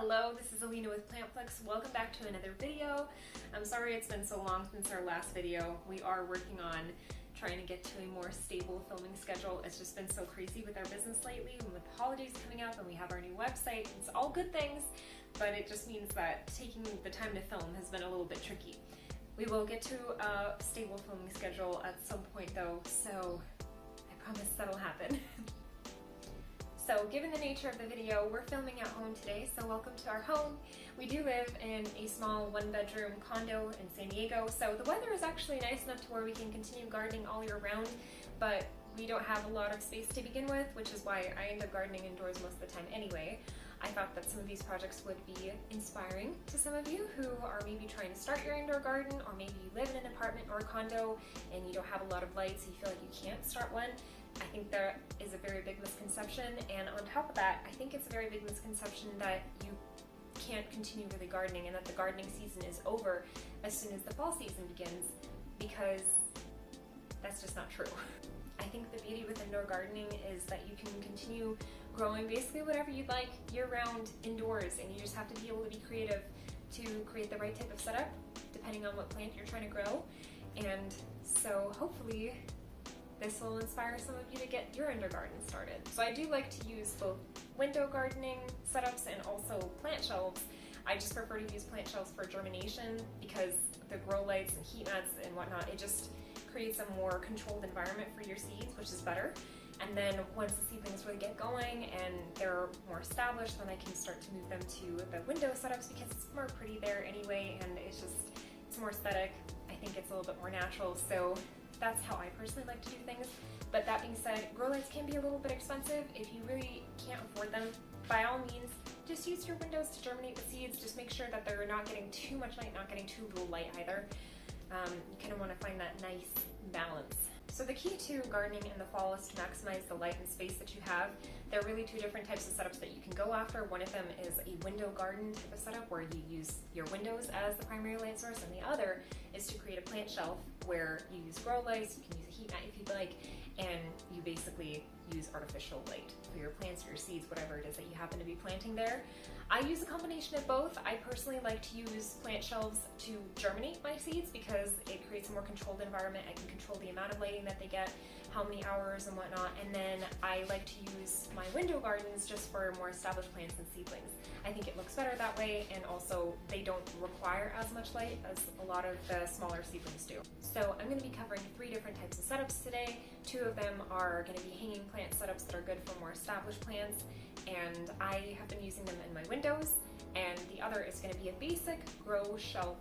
Hello, this is Alina with Plantflix. Welcome back to another video. I'm sorry it's been so long since our last video. We are working on trying to get to a more stable filming schedule. It's just been so crazy with our business lately, and with the holidays coming up and we have our new website. It's all good things, but it just means that taking the time to film has been a little bit tricky. We will get to a stable filming schedule at some point though, so I promise that'll happen. So given the nature of the video, we're filming at home today, so welcome to our home. We do live in a small one-bedroom condo in San Diego, so the weather is actually nice enough to where we can continue gardening all year round, but we don't have a lot of space to begin with, which is why I end up gardening indoors most of the time anyway. I thought that some of these projects would be inspiring to some of you who are maybe trying to start your indoor garden, or maybe you live in an apartment or a condo and you don't have a lot of light, so you feel like you can't start one. I think there is a very big misconception, and on top of that, I think it's a very big misconception that you can't continue really gardening and that the gardening season is over as soon as the fall season begins, because that's just not true. I think the beauty with indoor gardening is that you can continue growing basically whatever you'd like year-round indoors, and you just have to be able to be creative to create the right type of setup depending on what plant you're trying to grow. And so hopefully this will inspire some of you to get your indoor garden started. So I do like to use both window gardening setups and also plant shelves. I just prefer to use plant shelves for germination because the grow lights and heat mats and whatnot, it just creates a more controlled environment for your seeds, which is better. And then once the seedlings really get going and they're more established, then I can start to move them to the window setups because it's more pretty there anyway, and it's more aesthetic. I think it's a little bit more natural, so that's how I personally like to do things. But that being said, grow lights can be a little bit expensive. If you really can't afford them, by all means, just use your windows to germinate the seeds. Just make sure that they're not getting too much light, not getting too little light either. You kind of want to find that nice balance. So the key to gardening in the fall is to maximize the light and space that you have. There are really two different types of setups that you can go after. One of them is a window garden type of setup where you use your windows as the primary light source, and the other is to create a plant shelf where you use grow lights, you can use a heat mat if you'd like, and you basically use artificial light for your plants or your seeds, whatever it is that you happen to be planting there. I use a combination of both. I personally like to use plant shelves to germinate my seeds because it creates a more controlled environment. I can control the amount of lighting that they get, how many hours and whatnot, and then I like to use my window gardens just for more established plants and seedlings. I think it looks better that way, and also they don't require as much light as a lot of the smaller seedlings do. So I'm going to be covering 3 different types of setups today. 2 of them are going to be hanging plant setups that are good for more established plants, and I have been using them in my windows, and the other is going to be a basic grow shelf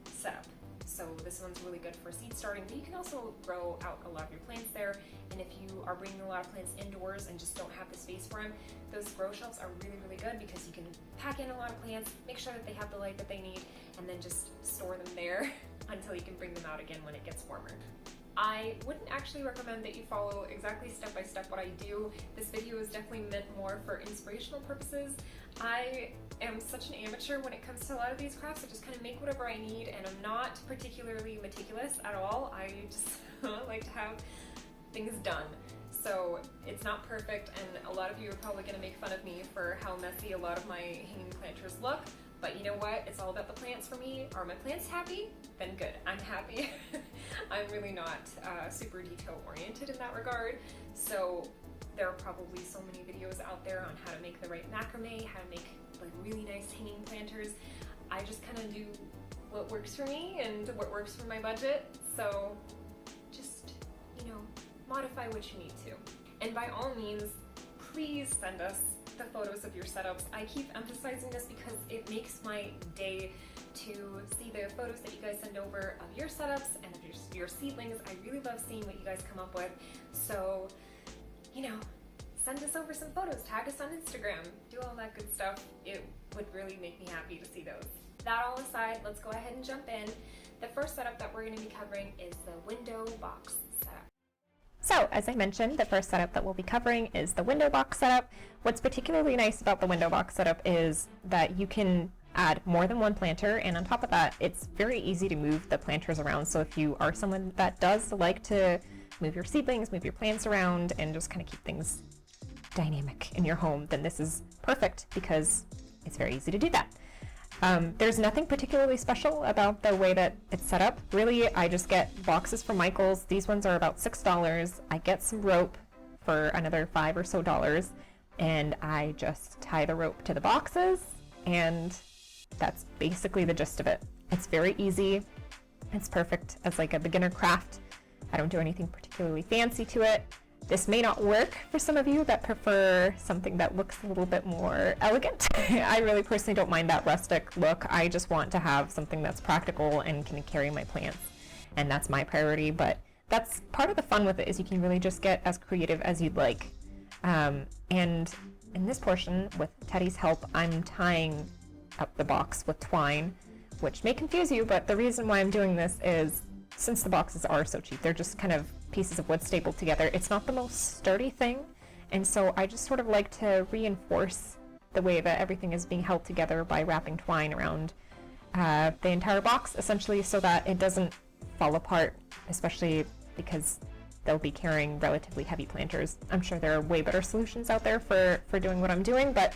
setup. So this one's really good for seed starting, but you can also grow out a lot of your plants there. And if you are bringing a lot of plants indoors and just don't have the space for them, those grow shelves are really, really good because you can pack in a lot of plants, make sure that they have the light that they need, and then just store them there until you can bring them out again when it gets warmer. I wouldn't actually recommend that you follow exactly step by step what I do. This video is definitely meant more for inspirational purposes. I am such an amateur when it comes to a lot of these crafts. I just kind of make whatever I need, and I'm not particularly meticulous at all. I just like to have things done. So it's not perfect, and a lot of you are probably going to make fun of me for how messy a lot of my hanging planters look. But you know what? It's all about the plants for me. Are my plants happy? Then good, I'm happy. I'm really not super detail oriented in that regard. So there are probably so many videos out there on how to make the right macrame, how to make like really nice hanging planters. I just kind of do what works for me and what works for my budget. So just, modify what you need to. And by all means, please send us the photos of your setups. I keep emphasizing this because it makes my day to see the photos that you guys send over of your setups and of your seedlings. I really love seeing what you guys come up with. So, send us over some photos, tag us on Instagram, do all that good stuff. It would really make me happy to see those. That all aside, let's go ahead and jump in. The first setup that we're going to be covering is the window box setup. So, as I mentioned, the first setup that we'll be covering is the window box setup. What's particularly nice about the window box setup is that you can add more than one planter, and on top of that, it's very easy to move the planters around. So if you are someone that does like to move your seedlings, move your plants around, and just kind of keep things dynamic in your home, then this is perfect because it's very easy to do that. There's nothing particularly special about the way that it's set up. Really, I just get boxes from Michael's. These ones are about $6. I get some rope for another $5 or so, and I just tie the rope to the boxes, and that's basically the gist of it. It's very easy. It's perfect as like a beginner craft. I don't do anything particularly fancy to it. This may not work for some of you that prefer something that looks a little bit more elegant. I really personally don't mind that rustic look. I just want to have something that's practical and can carry my plants, and that's my priority. But that's part of the fun with it, is you can really just get as creative as you'd like. And in this portion, with Teddy's help, I'm tying up the box with twine, which may confuse you, but the reason why I'm doing this is since the boxes are so cheap, they're just kind of pieces of wood stapled together. It's not the most sturdy thing, and so I just sort of like to reinforce the way that everything is being held together by wrapping twine around the entire box, essentially, so that it doesn't fall apart, especially because they'll be carrying relatively heavy planters. I'm sure there are way better solutions out there for doing what I'm doing, but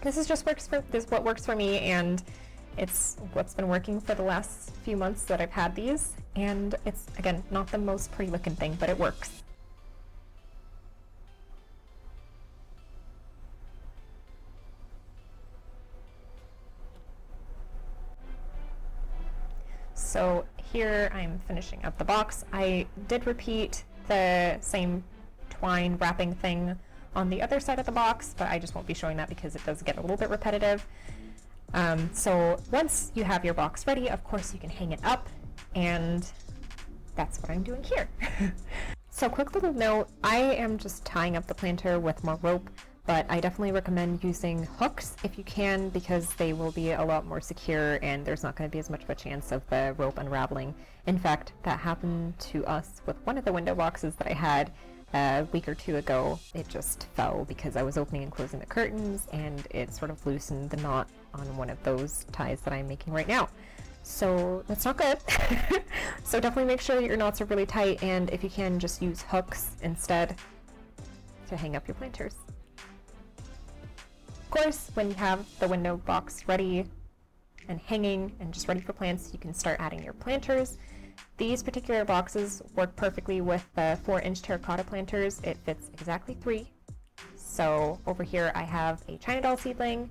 this is just what works for me, and it's what's been working for the last few months that I've had these, and it's, again, not the most pretty looking thing, but it works. So here I'm finishing up the box. I did repeat the same twine wrapping thing on the other side of the box, but I just won't be showing that because it does get a little bit repetitive. So once you have your box ready, of course you can hang it up, and that's what I'm doing here. So quick little note, I am just tying up the planter with more rope, but I definitely recommend using hooks if you can, because they will be a lot more secure and there's not going to be as much of a chance of the rope unraveling. In fact, that happened to us with one of the window boxes that I had a week or two ago. It just fell because I was opening and closing the curtains, and it sort of loosened the knot on one of those ties that I'm making right now. So that's not good. So definitely make sure that your knots are really tight, and if you can, just use hooks instead to hang up your planters. Of course, when you have the window box ready and hanging and just ready for plants, you can start adding your planters. These particular boxes work perfectly with the 4-inch terracotta planters. It fits exactly 3. So over here I have a China doll seedling,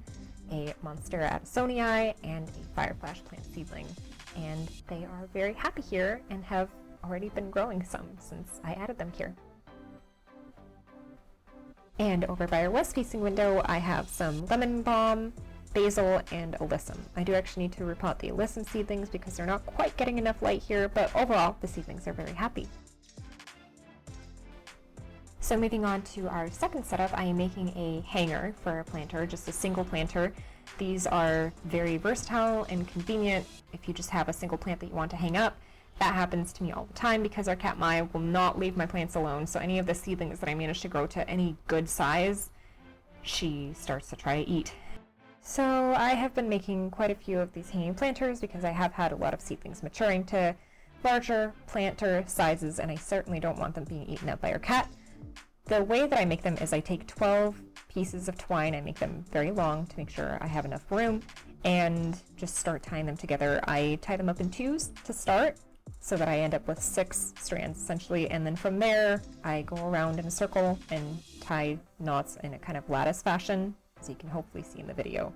a Monstera addisonii, and a fireflash plant seedling. And they are very happy here and have already been growing some since I added them here. And over by our west-facing window, I have some lemon balm, basil, and alyssum. I do actually need to repot the alyssum seedlings because they're not quite getting enough light here, but overall, the seedlings are very happy. So moving on to our second setup, I am making a hanger for a planter, just a single planter. These are very versatile and convenient if you just have a single plant that you want to hang up. That happens to me all the time because our cat Maya will not leave my plants alone, so any of the seedlings that I manage to grow to any good size, she starts to try to eat. So I have been making quite a few of these hanging planters because I have had a lot of seedlings maturing to larger planter sizes, and I certainly don't want them being eaten up by our cat. The way that I make them is I take 12 pieces of twine, I make them very long to make sure I have enough room, and just start tying them together. I tie them up in 2s to start, so that I end up with 6 strands essentially, and then from there I go around in a circle and tie knots in a kind of lattice fashion, as you can hopefully see in the video.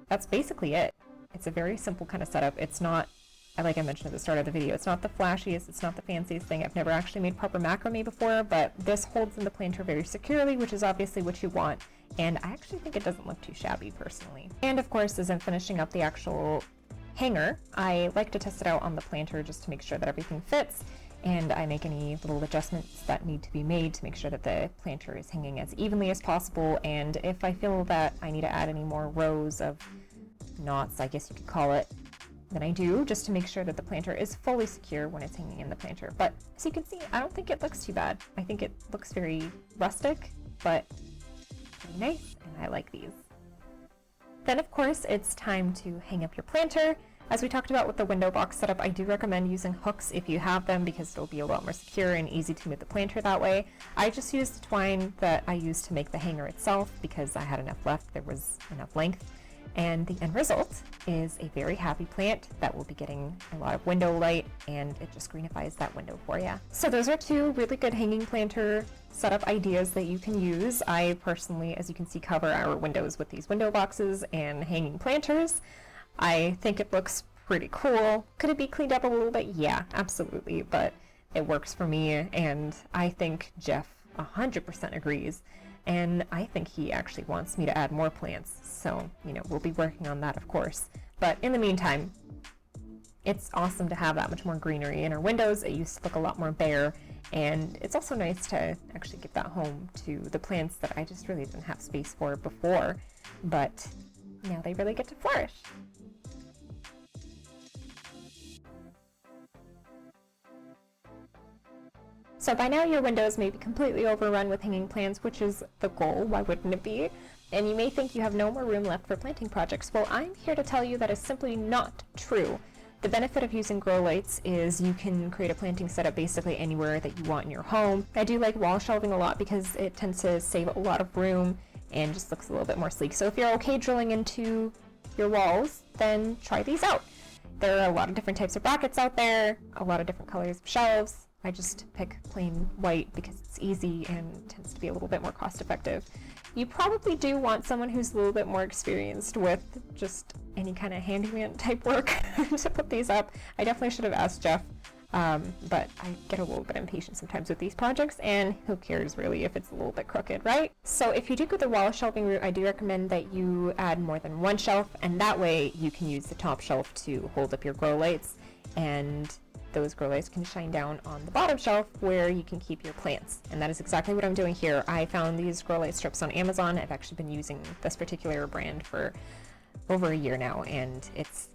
That's basically it. It's a very simple kind of setup. It's not, like I mentioned at the start of the video, it's not the flashiest, it's not the fanciest thing. I've never actually made proper macrame before, but this holds in the planter very securely, which is obviously what you want, and I actually think it doesn't look too shabby personally. And of course, as I'm finishing up the actual hanger, I like to test it out on the planter just to make sure that everything fits, and I make any little adjustments that need to be made to make sure that the planter is hanging as evenly as possible. And if I feel that I need to add any more rows of knots, I guess you could call it, then I do, just to make sure that the planter is fully secure when it's hanging in the planter. But as you can see, I don't think it looks too bad. I think it looks very rustic, but pretty nice, and I like these. Then of course it's time to hang up your planter. As we talked about with the window box setup, I do recommend using hooks if you have them because it'll be a lot more secure and easy to move the planter that way. I just used the twine that I used to make the hanger itself because I had enough left, there was enough length. And the end result is a very happy plant that will be getting a lot of window light, and it just greenifies that window for you. So those are two really good hanging planter setup ideas that you can use. I personally, as you can see, cover our windows with these window boxes and hanging planters. I think it looks pretty cool. Could it be cleaned up a little bit? Yeah, absolutely, but it works for me, and I think Jeff 100% agrees. And I think he actually wants me to add more plants, so, we'll be working on that, of course. But in the meantime, it's awesome to have that much more greenery in our windows. It used to look a lot more bare, and it's also nice to actually give that home to the plants that I just really didn't have space for before, but now they really get to flourish. So by now your windows may be completely overrun with hanging plants, which is the goal, why wouldn't it be? And you may think you have no more room left for planting projects. Well, I'm here to tell you that is simply not true. The benefit of using grow lights is you can create a planting setup basically anywhere that you want in your home. I do like wall shelving a lot because it tends to save a lot of room and just looks a little bit more sleek. So if you're okay drilling into your walls, then try these out. There are a lot of different types of brackets out there, a lot of different colors of shelves. I just pick plain white because it's easy and tends to be a little bit more cost effective. You probably do want someone who's a little bit more experienced with just any kind of handyman type work to put these up. I definitely should have asked Jeff, but I get a little bit impatient sometimes with these projects, and who cares really if it's a little bit crooked, right? So if you do go the wall shelving route, I do recommend that you add more than one shelf, and that way you can use the top shelf to hold up your grow lights, and those grow lights can shine down on the bottom shelf where you can keep your plants. And that is exactly what I'm doing here. I found these grow light strips on Amazon. I've actually been using this particular brand for over a year now, and it's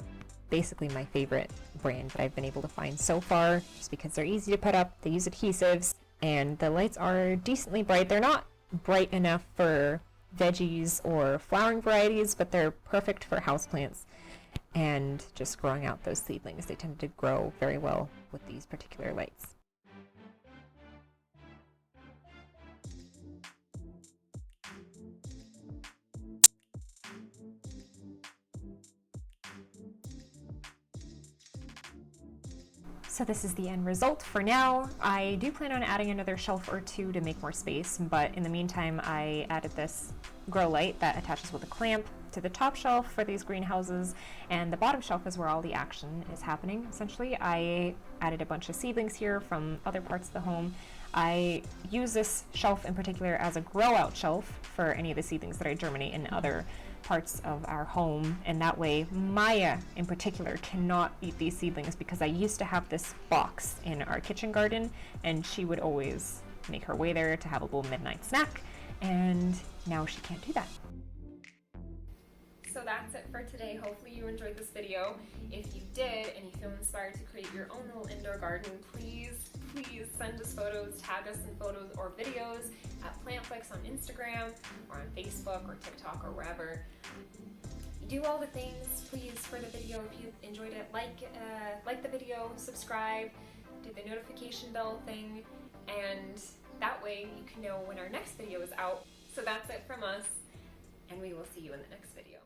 basically my favorite brand that I've been able to find so far, just because they're easy to put up, they use adhesives, and the lights are decently bright. They're not bright enough for veggies or flowering varieties, but they're perfect for houseplants and just growing out those seedlings. They tend to grow very well with these particular lights. So this is the end result for now. I do plan on adding another shelf or two to make more space, but in the meantime I added this grow light that attaches with a clamp to the top shelf for these greenhouses, and the bottom shelf is where all the action is happening. Essentially, I added a bunch of seedlings here from other parts of the home. I use this shelf in particular as a grow out shelf for any of the seedlings that I germinate in other parts of our home, and that way Maya in particular cannot eat these seedlings because I used to have this box in our kitchen garden and she would always make her way there to have a little midnight snack, and now she can't do that. So that's it for today. Hopefully you enjoyed this video. If you did and you feel inspired to create your own little indoor garden, please send us photos, tag us in photos or videos at Plantflix on Instagram or on Facebook or TikTok or wherever. Do all the things, please, for the video. If you enjoyed it, like the video, subscribe, do the notification bell thing, and that way you can know when our next video is out. So that's it from us, and we will see you in the next video.